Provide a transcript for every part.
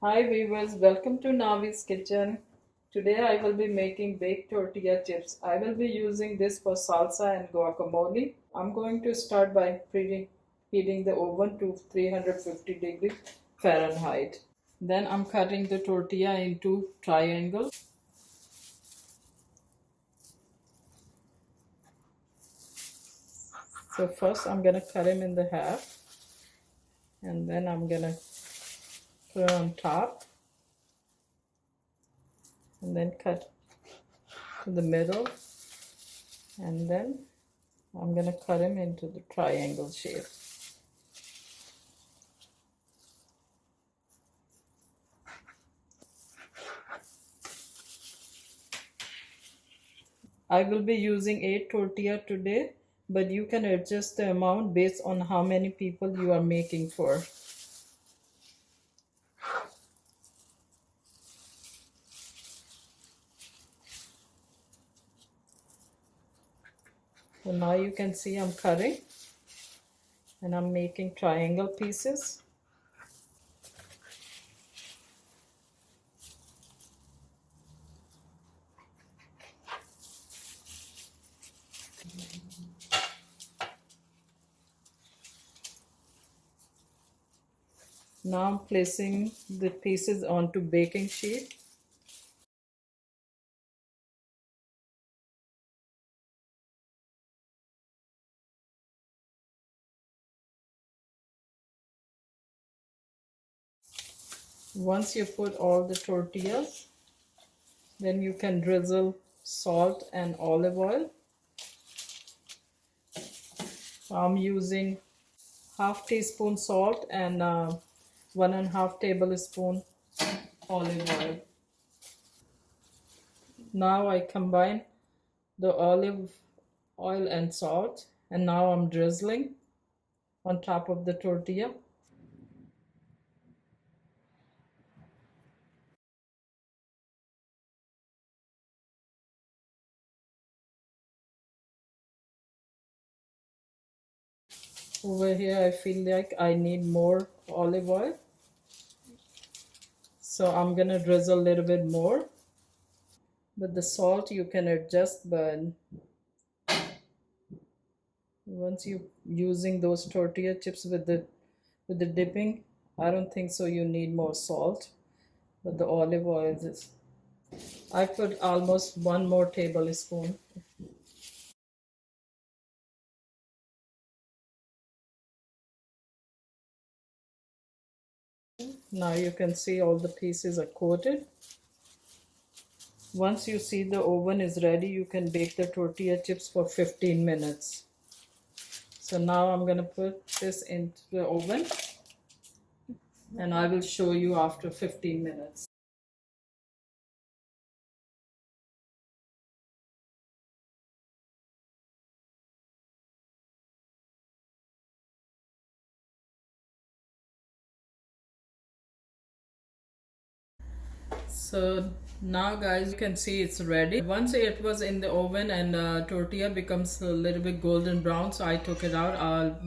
Hi viewers, welcome to Navi's Kitchen. Today I will be making baked tortilla chips. I will be using this for salsa and guacamole. I'm going to start by preheating the oven to 350 degrees Fahrenheit. Then I'm cutting the tortilla into triangles. So first I'm gonna cut them in the half, and then I'm gonna put it on top, and then cut to the middle, and then I'm gonna cut them into the triangle shape. I will be using 8 tortilla today, but you can adjust the amount based on how many people you are making for. So now you can see I'm cutting and I'm making triangle pieces. Now I'm placing the pieces onto baking sheet. Once you put all the tortillas, then you can drizzle salt and olive oil. I'm using half teaspoon salt and 1.5 tablespoon olive oil. Now I combine the olive oil and salt, and now I'm drizzling on top of the tortilla. Over here I feel like I need more olive oil, so I'm gonna drizzle a little bit more. But the salt you can adjust, but once you using those tortilla chips with the dipping, I don't think so you need more salt. But the olive oil is, I put almost 1 more tablespoon. Now you can see all the pieces are coated. Once you see the oven is ready, you can bake the tortilla chips for 15 minutes. So now I'm going to put this into the oven and I will show you after 15 minutes. So now guys, you can see it's ready. Once it was in the oven and tortilla becomes a little bit golden brown, so I took it out.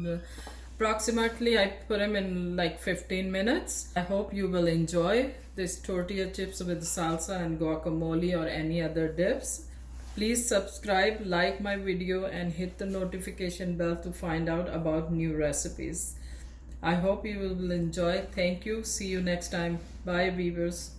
Approximately I put them in like 15 minutes. I hope you will enjoy this tortilla chips with salsa and guacamole or any other dips. Please subscribe, like my video, and hit the notification bell to find out about new recipes. I hope you will enjoy. Thank you. See you next time. Bye viewers.